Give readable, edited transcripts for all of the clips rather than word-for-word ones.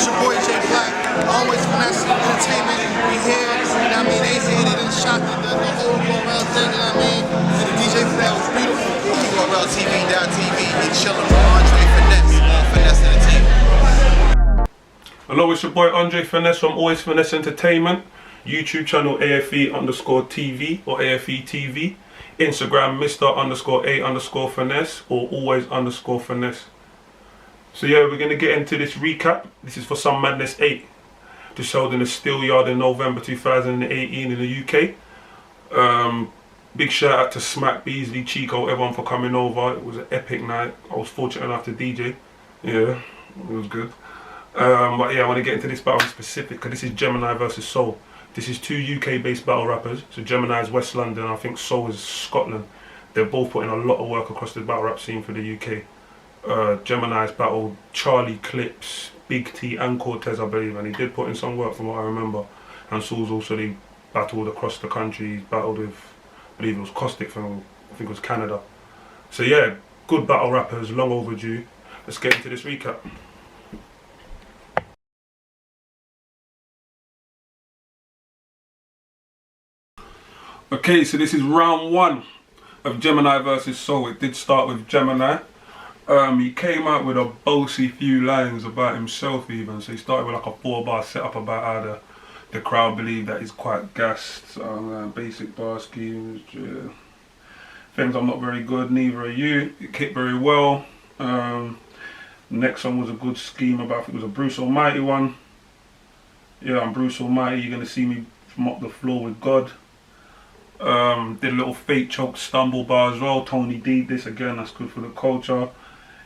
It's your boy J Black, always Finesse Entertainment. We here, you know what I mean? They hated and shot the whole go around thing, you know what I mean? And the DJ for that was beautiful. Go around TV.tv, he chilling with Andre Finesse, Finesse Entertainment. Hello, it's your boy Andre Finesse from Always Finesse Entertainment. YouTube channel AFE_TV or AFE TV. Instagram Mr_A_Finesse or Always_Finesse. So yeah, we're gonna get into this recap. This is for Some Madness 8, just held in the STEELYARD in November 2018 in the UK. Big shout out to Smack, Beasley, Chico, everyone for coming over. It was an epic night. I was fortunate enough to DJ. Yeah, it was good. But yeah, I want to get into this battle specific because this is Gemin1 versus Soul. This is two UK-based battle rappers. So Gemin1 is West London, I think Soul is Scotland. They're both putting a lot of work across the battle rap scene for the UK. Gemin1's battled Charlie Clips, Big T and Cortez, I believe, and he did put in some work from what I remember. And Soul's also, they battled across the country. He's battled with, I believe it was Caustic from, I think it was Canada. So yeah, good battle rappers, long overdue. Let's get into this recap. Okay, so this is round one of Gemin1 versus Soul. It did start with Gemin1. He came out with a bossy few lines about himself even. So he started with like a 4-bar setup about how the crowd believe that he's quite gassed. Basic bar schemes. Yeah. Things I'm not very good, neither are you. It kicked very well. Next one was a good scheme about, I think it was a Bruce Almighty one. Yeah, I'm Bruce Almighty, you're gonna see me mop the floor with God. Did a little fake choke stumble bar as well. Tony D, this again, that's good for the culture.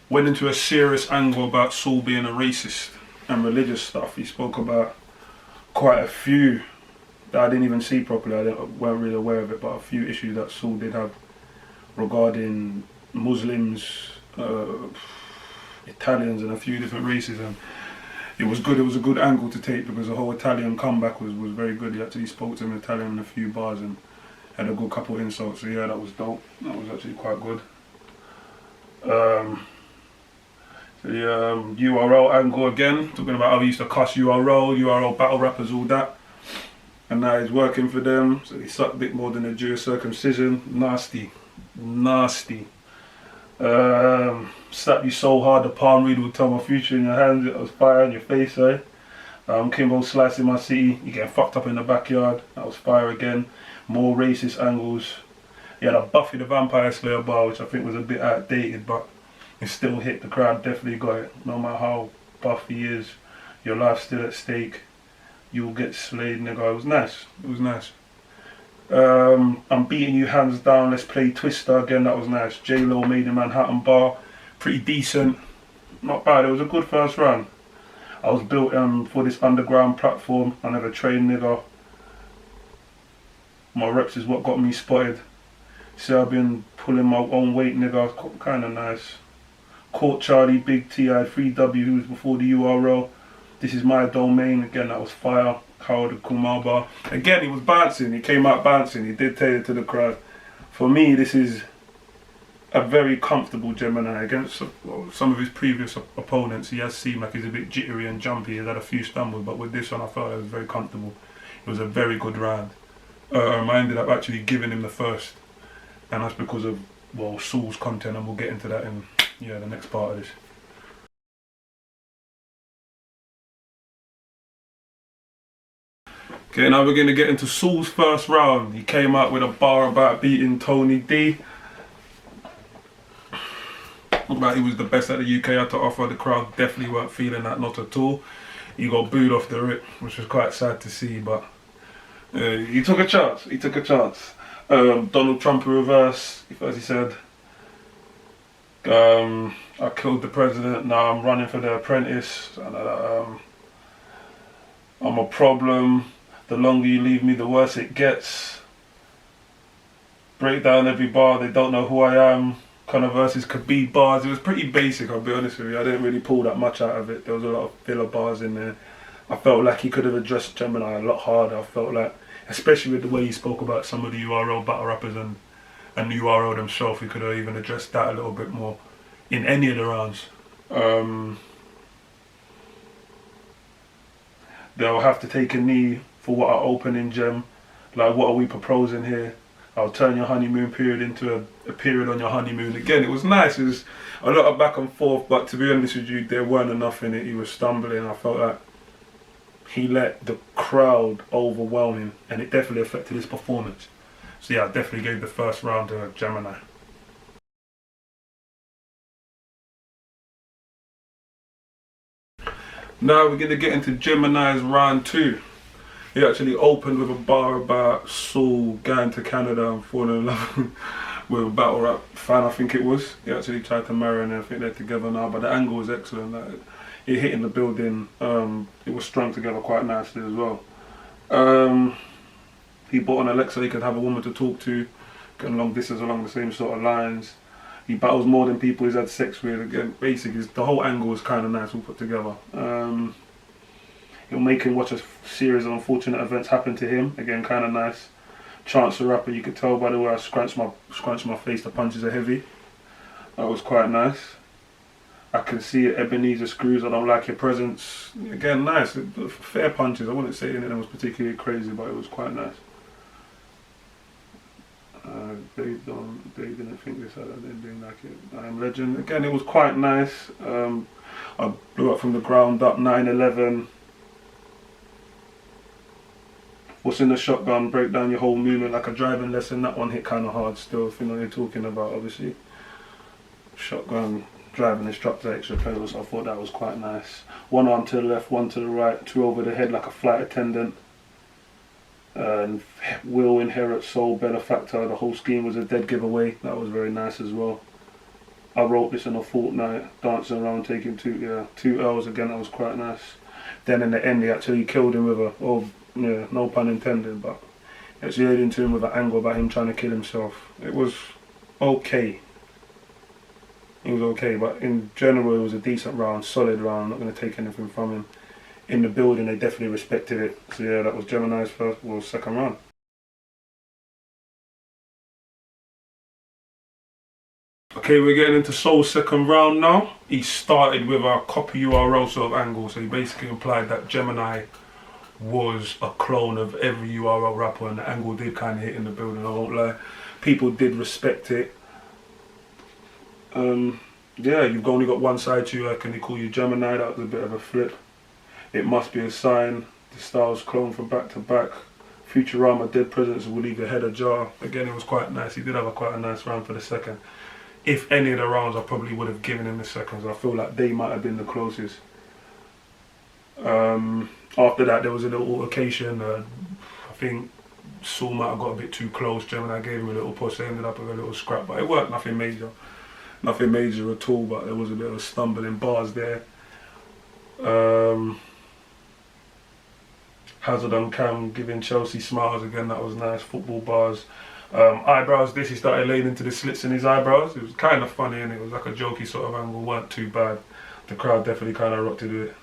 Went into a serious angle about Soul being a racist and religious stuff. He spoke about quite a few that I didn't even see properly. I weren't really aware of it, but a few issues that Soul did have regarding Muslims, Italians and a few different races. And it was good, it was a good angle to take because the whole Italian comeback was very good. He actually spoke to him in Italian in a few bars and had a good couple of insults, so yeah, that was dope. That was actually quite good. The URL angle again, talking about how he used to cuss URL battle rappers, all that. And now he's working for them, so he sucked a bit more than a Jewish circumcision. Nasty, nasty. Slap you so hard the palm reader will tell my future in your hands, it was fire in your face, eh? Kimbo slicing my city, you getting fucked up in the backyard, that was fire again. More racist angles. He had a Buffy the Vampire Slayer bar, which I think was a bit outdated, but it still hit. The crowd definitely got it. No matter how buff he is, your life's still at stake. You'll get slayed, nigga. It was nice. It was nice. I'm beating you hands down. Let's play Twister again. That was nice. J-Lo made a Manhattan bar. Pretty decent. Not bad. It was a good first round. I was built for this underground platform. I never trained, nigga. My reps is what got me spotted. See, I've been pulling my own weight, nigga. Kinda nice. Caught Charlie, Big T, I had 3W, who was before the URL. This is my domain. Again, that was fire. Howard Kumaba. Again, he was bouncing. He came out bouncing. He did tailor to the crowd. For me, this is a very comfortable Gemin1 against some of his previous opponents. He has seemed like he's a bit jittery and jumpy. He's had a few stumbles, but with this one, I felt it was very comfortable. It was a very good round. I ended up actually giving him the first, and that's because of, well, Soul's content, and we'll get into that in the next part of this. Okay, now we're going to get into Soul's first round. He came out with a bar about beating Tony D. About he was the best that the UK had to offer. The crowd definitely weren't feeling that, not at all. He got booed off the rip, which was quite sad to see, but he took a chance. He took a chance. Donald Trump in reverse, as he said. I killed the president, now I'm running for the apprentice. I'm a problem. The longer you leave me, the worse it gets. Break down every bar, they don't know who I am. Kind of versus Khabib bars. It was pretty basic, I'll be honest with you. I didn't really pull that much out of it. There was a lot of filler bars in there. I felt like he could have addressed Gemin1 a lot harder. I felt like, especially with the way he spoke about some of the URL battle rappers and the URL themselves, he could have even addressed that a little bit more in any of the rounds. They'll have to take a knee for what are opening Gem. Like, what are we proposing here? I'll turn your honeymoon period into a period on your honeymoon. Again, it was nice. It was a lot of back and forth, but to be honest with you, there weren't enough in it. He was stumbling. I felt like he let the crowd overwhelm him, and it definitely affected his performance. So yeah, I definitely gave the first round to Gemini. Now we're going to get into Gemini's round 2. He actually opened with a bar about Saul going to Canada and falling in love with a battle rap fan, I think it was. He actually tried to marry her, and I think they're together now, but the angle was excellent. Like, it hit in the building, it was strung together quite nicely as well. He bought an Alexa he could have a woman to talk to, going long distance along the same sort of lines. He battles more than people he's had sex with. Again, basically, the whole angle was kind of nice, all put together. It'll make him watch a series of unfortunate events happen to him. Again, kind of nice. Chance the Rapper, you could tell by the way I scrunched my face, the punches are heavy. That was quite nice. I can see it, Ebenezer Screws, I don't like your presence. Again, nice. Fair punches. I wouldn't say anything that was particularly crazy, but it was quite nice. They didn't think this, I didn't like it. I Am Legend. Again, it was quite nice. I blew up from the ground up, 9/11. What's in the shotgun, break down your whole movement like a driving lesson. That one hit kind of hard still, if you know what you're talking about, obviously. Shotgun, driving instructor, extra pedals, so I thought that was quite nice. One arm to the left, one to the right, 2 over the head like a flight attendant. And Will inherit soul benefactor. The whole scheme was a dead giveaway. That was very nice as well. I wrote this in a fortnight, dancing around, taking 2 L's again. That was quite nice. Then in the end, he actually killed him with a, oh yeah, no pun intended, but actually led into him with an angle about him trying to kill himself. It was okay. It was okay, but in general, it was a decent round, solid round. I'm not going to take anything from him. In the building, they definitely respected it. So yeah, that was Gemini's second round. Okay, we're getting into Soul's second round now. He started with a copy URL sort of angle, so he basically implied that Gemini was a clone of every URL rapper, and the angle did kind of hit in the building, I won't lie. People did respect it. Yeah, you've only got one side to you. Can they call you Gemini? That was a bit of a flip. It must be a sign. The styles clone from back to back. Futurama, Dead Presidents will leave your head ajar. Again, it was quite nice. He did have quite a nice round for the second. If any of the rounds, I probably would have given him the seconds. I feel like they might have been the closest. After that, there was a little altercation. I think Saul might have got a bit too close. Gemini gave him a little push. They ended up with a little scrap, but it weren't nothing major. Nothing major at all, but there was a bit of a stumbling bars there. Hazard on cam giving Chelsea smiles again, that was nice. Football bars. Eyebrows, he started laying into the slits in his eyebrows. It was kind of funny, and it was like a jokey sort of angle, weren't too bad. The crowd definitely kind of rocked to do it.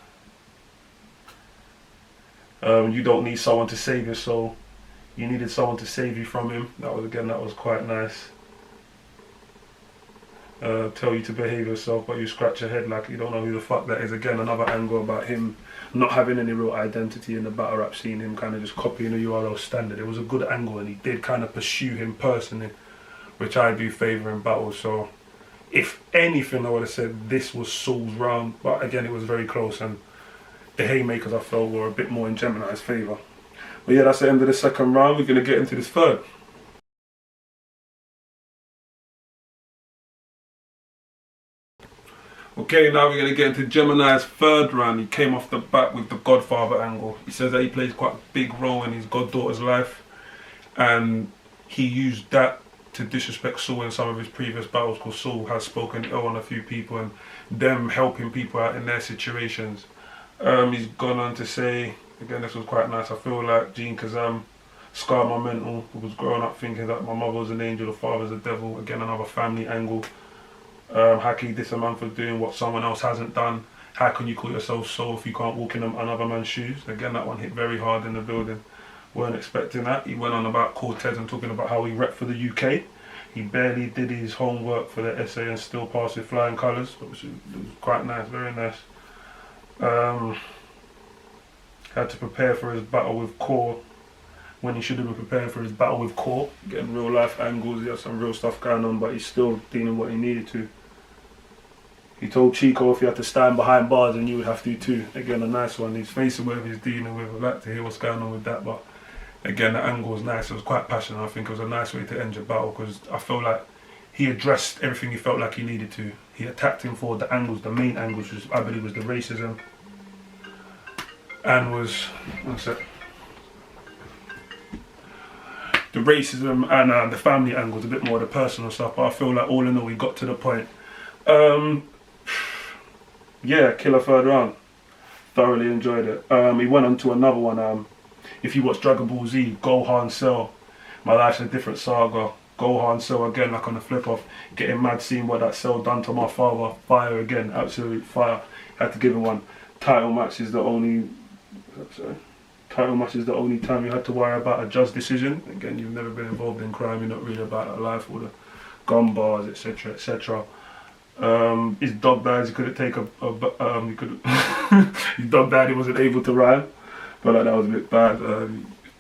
You don't need someone to save your soul. You needed someone to save you from him. That was quite nice. Tell you to behave yourself, but you scratch your head like you don't know who the fuck that is. Again, another angle about him not having any real identity in the battle rap scene, him kind of just copying the URL standard. It was a good angle, and he did kind of pursue him personally, which I do favour in battles. So if anything, I would have said this was Saul's round, but again, it was very close, and the haymakers I felt were a bit more in Gemini's favour. But yeah, that's the end of the second round. We're going to get into this third. Okay, now we're going to get into Gemini's third round. He came off the bat with the Godfather angle. He says that he plays quite a big role in his goddaughter's life, and he used that to disrespect Saul in some of his previous battles, because Saul has spoken ill on a few people and them helping people out in their situations. He's gone on to say, again, this was quite nice, I feel like Gene Kazam scarred my mental, who was growing up thinking that my mother was an angel, the father's a devil. Again, another family angle. How can you diss a man for doing what someone else hasn't done? How can you call yourself soul if you can't walk in another man's shoes? Again, that one hit very hard in the building. Weren't expecting that. He went on about Cortez and talking about how he repped for the UK. He barely did his homework for the essay and still passed with flying colours, which was quite nice, very nice. Had to prepare for his battle with Core when he should have been preparing for his battle with Core. Getting real life angles, he had some real stuff going on, but he's still dealing what he needed to. He told Chico if he had to stand behind bars, and you would have to too. Again, a nice one. He's facing whatever he's dealing with. I'd like to hear what's going on with that, but again, the angle was nice. It was quite passionate. I think it was a nice way to end your battle, because I feel like he addressed everything he felt like he needed to. He attacked him for the angles, the main angles, which I believe was the racism, and was, one sec, the racism and the family angles, a bit more of the personal stuff. But I feel like all in all, he got to the point. Yeah, killer third round. Thoroughly enjoyed it. He went on to another one. If you watch Dragon Ball Z, Gohan Cell, My Life's a Different Saga. Gohan Cell again, like on the flip off, getting mad, seeing what that Cell done to my father. Fire again, absolute fire. Had to give him one. Title match is the only. Sorry. Title match is the only time you had to worry about a judge decision. Again, you've never been involved in crime. You're not really about life, all the gun bars, etc., etc. His dog died. He couldn't take he could. His dog died. He wasn't able to rhyme. But like, that was a bit bad.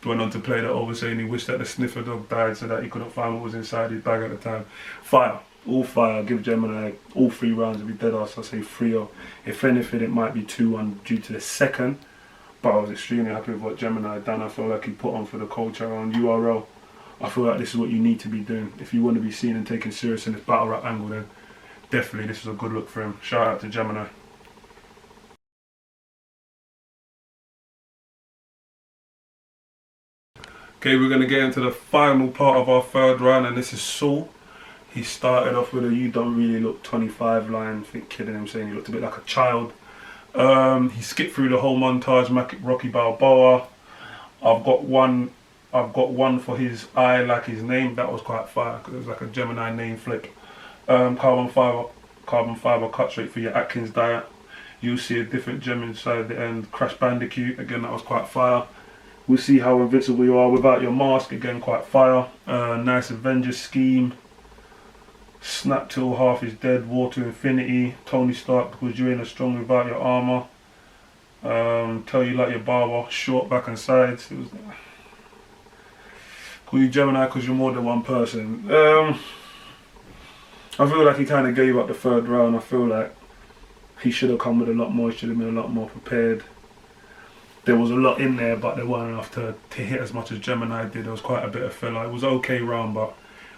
He went on to play that over, saying he wished that the sniffer dog died so that he couldn't find what was inside his bag at the time. Fire, all fire. Give Gemin1 all 3 rounds to be dead ass. I say 3-0. If anything, it might be 2-1 due to the second. But I was extremely happy with what Gemin1 done. I feel like he put on for the culture on URL. I feel like this is what you need to be doing if you want to be seen and taken serious in this battle rap angle. Then definitely this was a good look for him. Shout out to Gemin1. Okay, we're going to get into the final part of our third round, and this is Saul. He started off with a "you don't really look 25" line, I think kidding him, saying he looked a bit like a child. He skipped through the whole montage, Rocky Balboa. I've got one for his "I Like His Name." That was quite fire, because it was like a Gemin1 name flip. Carbon fiber cut straight for your Atkins diet. You'll see a different gem inside the end. Crash Bandicoot, again, that was quite fire. We'll see how invincible you are without your mask, again quite fire. Nice Avengers scheme. Snap till half is dead, War to Infinity. Tony Stark, because you ain't as strong without your armor. Tell you like your barber, short back and sides. It was, call you Gemin1 because you're more than one person. I feel like he kind of gave up the third round. I feel like he should have come with a lot more, he should have been a lot more prepared. There was a lot in there, but there weren't enough to hit as much as Gemin1 did. There was quite a bit of filler. It was an okay round, but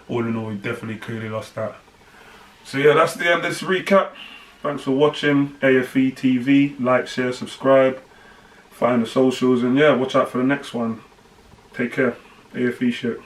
all in all, he definitely clearly lost that. So yeah, that's the end of this recap. Thanks for watching AFE TV. Like, share, subscribe. Find the socials, and yeah, watch out for the next one. Take care. AFE shit.